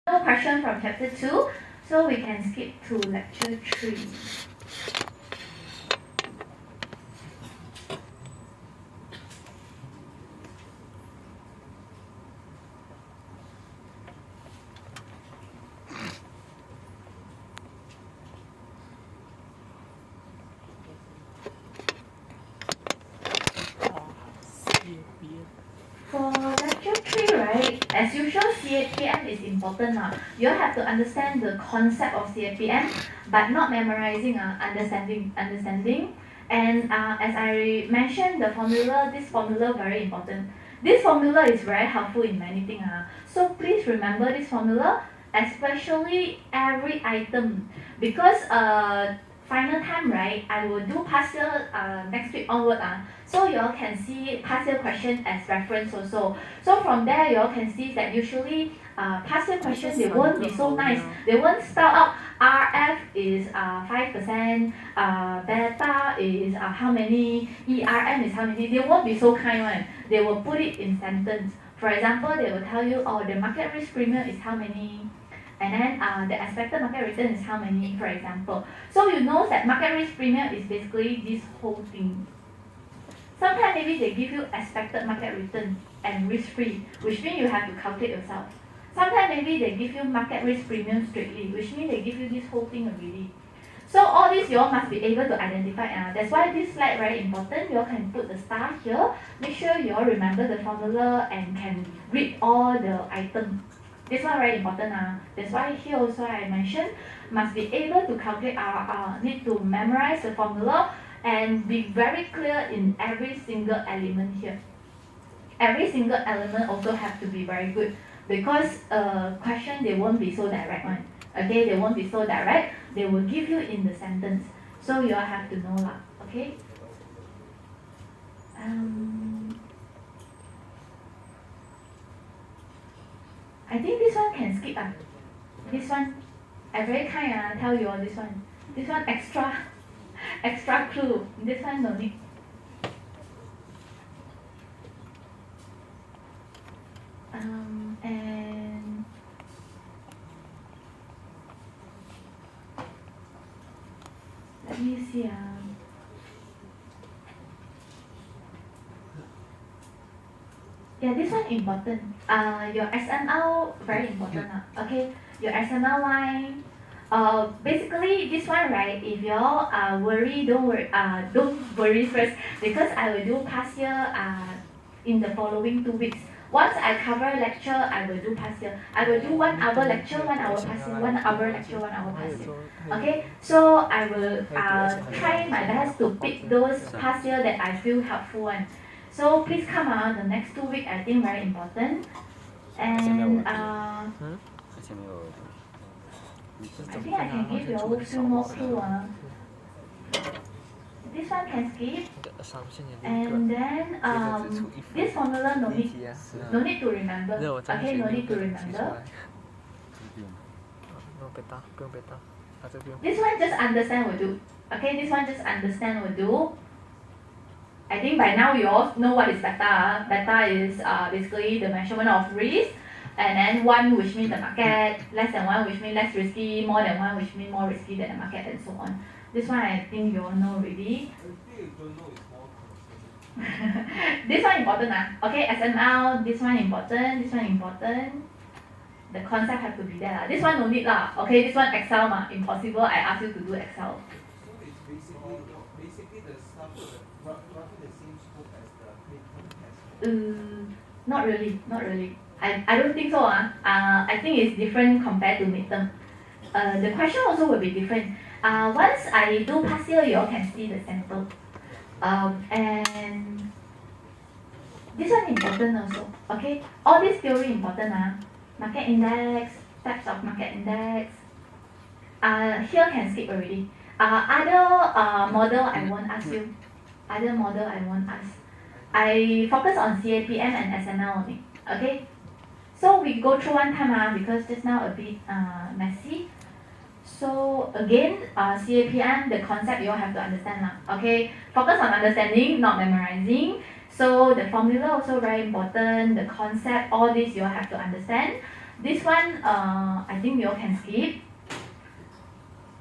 No question from chapter 2, so we can skip to lecture 3. For lecture 3, right, as usual, CAPM is important. You have to understand the concept of CAPM, but not memorizing, understanding. And as I mentioned, this formula very important. This formula is very helpful in many things. So please remember this formula, especially every item, because final time, right, I will do past year next week onward. So you all can see past year question as reference also. So from there you all can see that usually past year questions, they won't be so nice. They won't start out RF is 5%, beta is how many, ERM is how many. They won't be so kind one. They will put it in sentence. For example, they will tell you, oh, the market risk premium is how many, and then the expected market return is how many, for example. So you know that market risk premium is basically this whole thing. Sometimes maybe they give you expected market return and risk-free, which means you have to calculate yourself. Sometimes maybe they give you market risk premium straightly, which means they give you this whole thing already. So all this you all must be able to identify. That's why this slide very important. You all can put the star here. Make sure you all remember the formula and can read all the items. This one very important. That's why here also I mentioned must be able to calculate, need to memorize the formula and be very clear in every single element here. Every single element also have to be very good, because question they won't be so direct one. Okay, they won't be so direct. They will give you in the sentence. So you all have to know lah. Okay. I think this one can skip. This one, I very kind tell you all this one. This one extra clue. This one no need. And let me see. Yeah, this one important. Your SML very important. Okay, your SML line. Basically this one, right, if you all worry, don't worry first, because I will do past year in the following 2 weeks. Once I cover lecture, I will do past year. I will do 1 hour lecture, 1 hour past year, 1 hour lecture, 1 hour past year. Okay, so I will try my best to pick those past year that I feel helpful one. So please come the next 2 weeks, I think very important. And I think I can give you a few more clues. This one can skip. And then this formula no need to remember. Okay, no need to remember. This one just understand will do. Okay, this one just understand will do. I think by now you all know what is beta. Beta is basically the measurement of risk. And then 1 which means the market, less than 1 which means less risky, more than 1 which means more risky than the market, and so on. This one I think you all know already. This one important. Okay, SML, this one important, this one important. The concept have to be there. This one no need lah. Okay, this one Excel impossible. I ask you to do Excel. So it's basically the stuff roughly the same scope as the midterm test. Not really. I don't think so. I think it's different compared to midterm. The question also will be different. Once I do past year, you all can see the sample. And this one important also. Okay, all this theory important. Market index, types of market index. Here can skip already. Other model I won't ask you. Other model I won't ask. I focus on CAPM and SML only. Okay. So we go through one time because just now a bit messy. So again, CAPM, the concept you all have to understand. Okay, focus on understanding, not memorizing. So the formula also very important, the concept, all this you all have to understand. This one, I think you all can skip.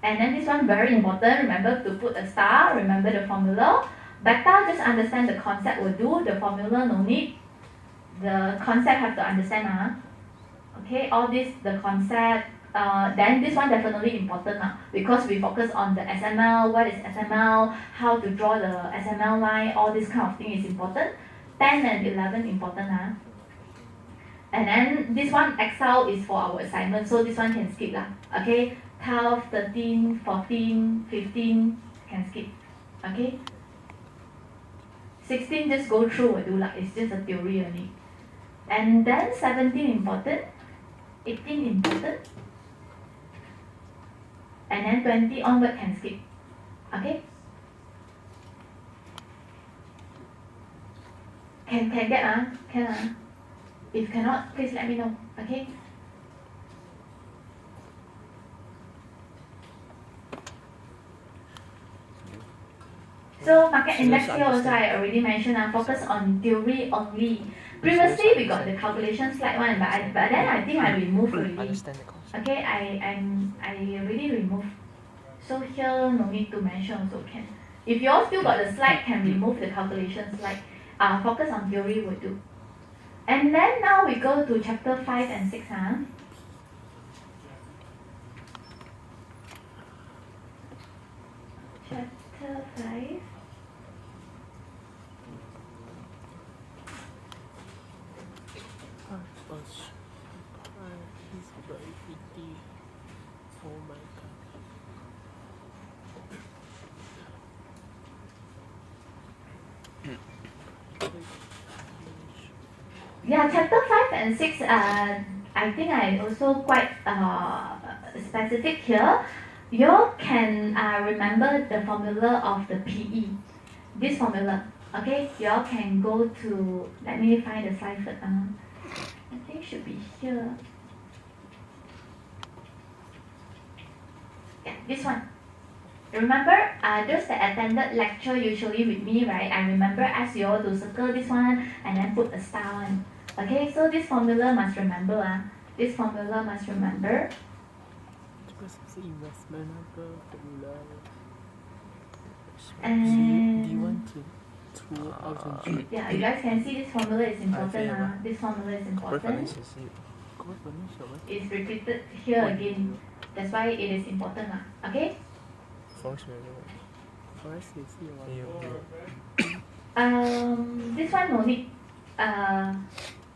And then this one very important, remember to put a star, remember the formula. Beta, just understand the concept will do, the formula no need. The concept have to understand. Okay, all this, the concept, then this one definitely important because we focus on the SML, what is SML, how to draw the SML line, all this kind of thing is important. 10 and 11 important. And then this one Excel is for our assignment, so this one can skip lah. Okay, 12, 13, 14, 15 can skip. Okay, 16 just go through will do lah, it's just a theory only. And then 17 important, 18 important, and then 20 onward can skip. Okay, can get can if cannot, please let me know. Okay. So market index here also I already mentioned, focus on theory only. Previously we got the calculation slide one, but then I think I removed already. Okay, I already removed. So here no need to mention also can. If you all still got the slide, can remove the calculation slide. Focus on theory will do. And then now we go to chapter 5 and 6. Chapter 5. He's very pretty. Oh my god. Yeah, chapter 5 and 6, I think I also quite specific here. You can remember the formula of the PE. This formula, okay? You all can go to, let me find the slide first. I think should be here. Yeah, this one. Remember, those that attended lecture usually with me, right? I remember ask you all to circle this one and then put a star one. Okay, so this formula must remember. This formula must remember. And yeah, you guys can see this formula is important. This formula is important. It's repeated here again. That's why it is important. Okay? This one no need.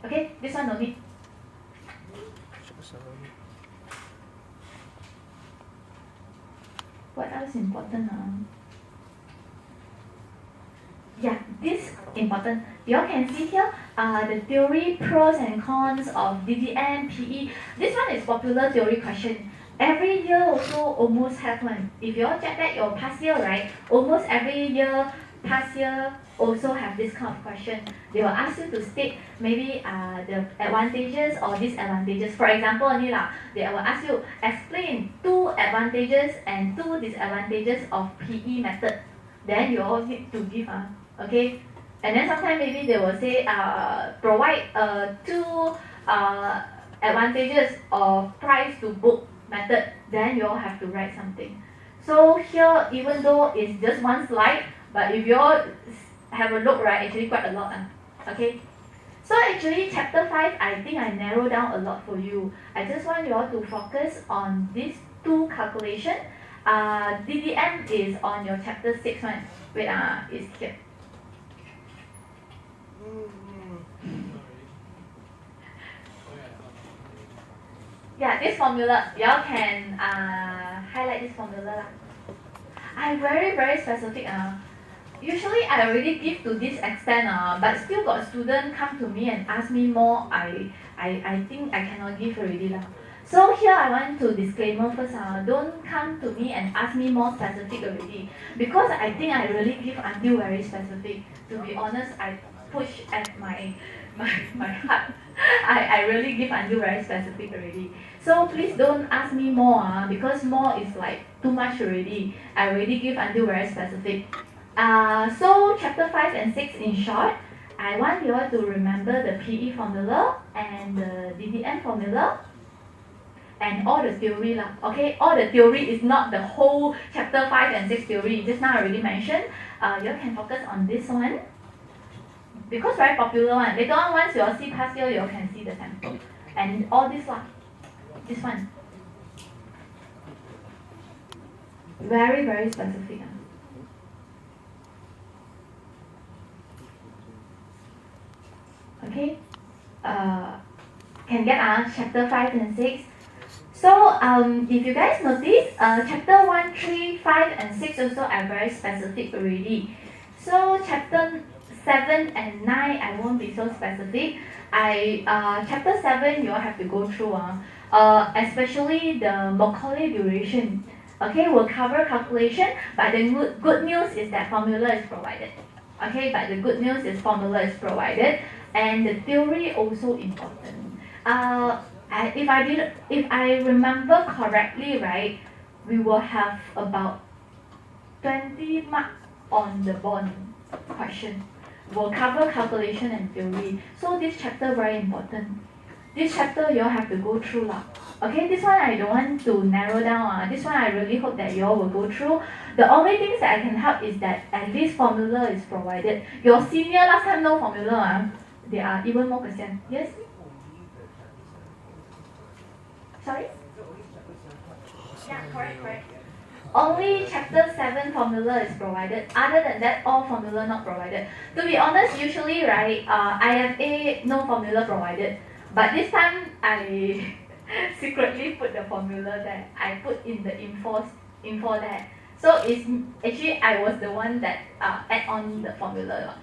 Okay, this one no need. What else important? Yeah, this important. You all can see here the theory, pros and cons of DDN, PE. This one is popular theory question. Every year also almost have one. If you all check that your past year, right? Almost every year, past year also have this kind of question. They will ask you to state maybe the advantages or disadvantages. For example, only lah, they will ask you explain 2 advantages and 2 disadvantages of PE method. Then you all need to give okay. And then sometimes maybe they will say provide 2 advantages of price to book method. Then you all have to write something. So here, even though it's just one slide, but if you all have a look, right, actually quite a lot. Okay. So actually chapter 5, I think I narrowed down a lot for you. I just want you all to focus on these 2 calculation. DDM is on your chapter 6 one. Wait, it's here. Yeah, this formula, y'all can highlight this formula. I'm very specific. Usually I already give to this extent, but still got student come to me and ask me more. I think I cannot give already. So here I want to disclaimer first. Don't come to me and ask me more specific already. Because I think I really give until very specific. To be honest, I push at my heart. I really give until very specific already. So please don't ask me more, because more is like too much already. I already give until very specific. So chapter 5 and 6 in short, I want you all to remember the PE formula and the DDN formula. and all the theory lah. Okay, all the theory is not the whole chapter 5 and 6 theory. Just now I already mentioned. You can focus on this one because very popular one. Later on, once you all see past year, you all can see the sample and all this lah. This one very very specific. Okay, can get chapter 5 and 6. So if you guys notice, chapter 1, 3, 5 and 6 also are very specific already. So chapter 7 and 9 I won't be so specific. Chapter 7 you all have to go through, especially the Macaulay duration. Okay, we'll cover calculation, but the good news is that formula is provided. Okay, but the good news is formula is provided, and the theory also important. If I remember correctly, right, we will have about 20 marks on the bond question. We'll cover calculation and theory. So this chapter very important. This chapter you all have to go through lah. Okay, this one I don't want to narrow down. This one I really hope that you all will go through. The only things that I can help is that at least formula is provided. Your senior last time no formula. There are even more questions. Yes? Sorry? Yeah, correct. Only chapter 7 formula is provided. Other than that, all formula not provided. To be honest, usually, right, IFA no formula provided. But this time, I secretly put the formula there. I put in the info there. So it's actually I was the one that add on the formula.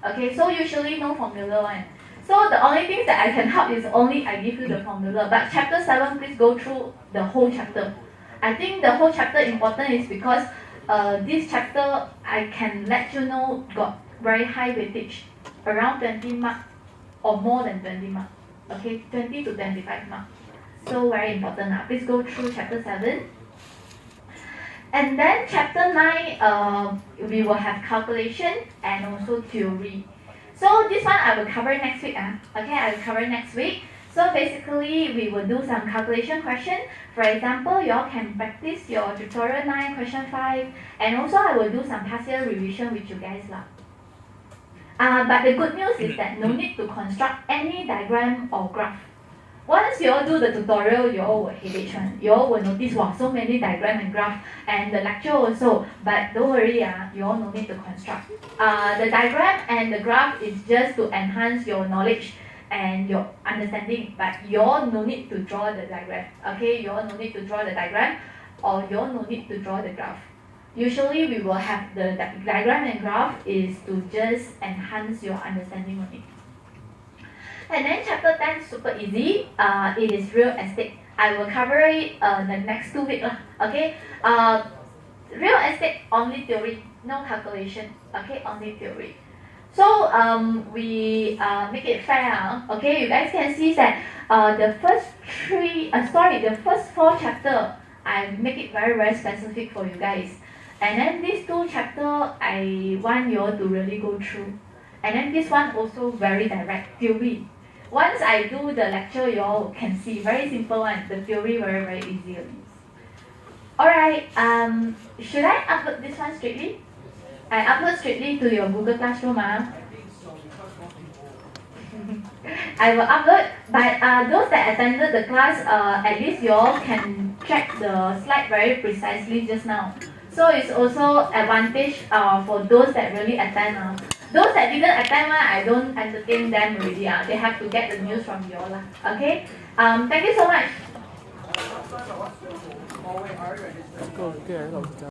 Okay, so usually no formula one. So the only things that I can help is only I give you the formula. But chapter 7, please go through the whole chapter. I think the whole chapter important is because this chapter I can let you know got very high weightage, around 20 marks or more than 20 marks. Okay, 20 to 25 marks. So very important. Please go through chapter 7. And then chapter 9, we will have calculation and also theory. So this one I will cover next week. Okay, I will cover next week. So basically, we will do some calculation question. For example, you all can practice your tutorial 9, question 5. And also I will do some past year revision with you guys lah. But the good news is that no need to construct any diagram or graph. Once you all do the tutorial, you all will headache one. You all will notice, wow, so many diagram and graph, and the lecture also. But don't worry, you all no need to construct. The diagram and the graph is just to enhance your knowledge and your understanding, but you all no need to draw the diagram. Okay, you all no need to draw the diagram, or you all no need to draw the graph. Usually, we will have the diagram and graph is to just enhance your understanding on it. And then chapter 10 super easy. It is real estate. I will cover it the next 2 weeks. Okay. Real estate only theory, no calculation. Okay, only theory. So we make it fair. Okay, you guys can see that the first 4 chapter I make it very very specific for you guys. And then these 2 chapter I want you all to really go through. And then this one also very direct theory. Once I do the lecture, you all can see very simple one. The theory very very easy. Alright, should I upload this one straightly? I upload straightly to your Google Classroom. I will upload, but those that attended the class, at least you all can check the slide very precisely just now. So it's also advantage for those that really attend. Those that didn't attend, I don't entertain them already. They have to get the news from you all. Okay? Thank you so much.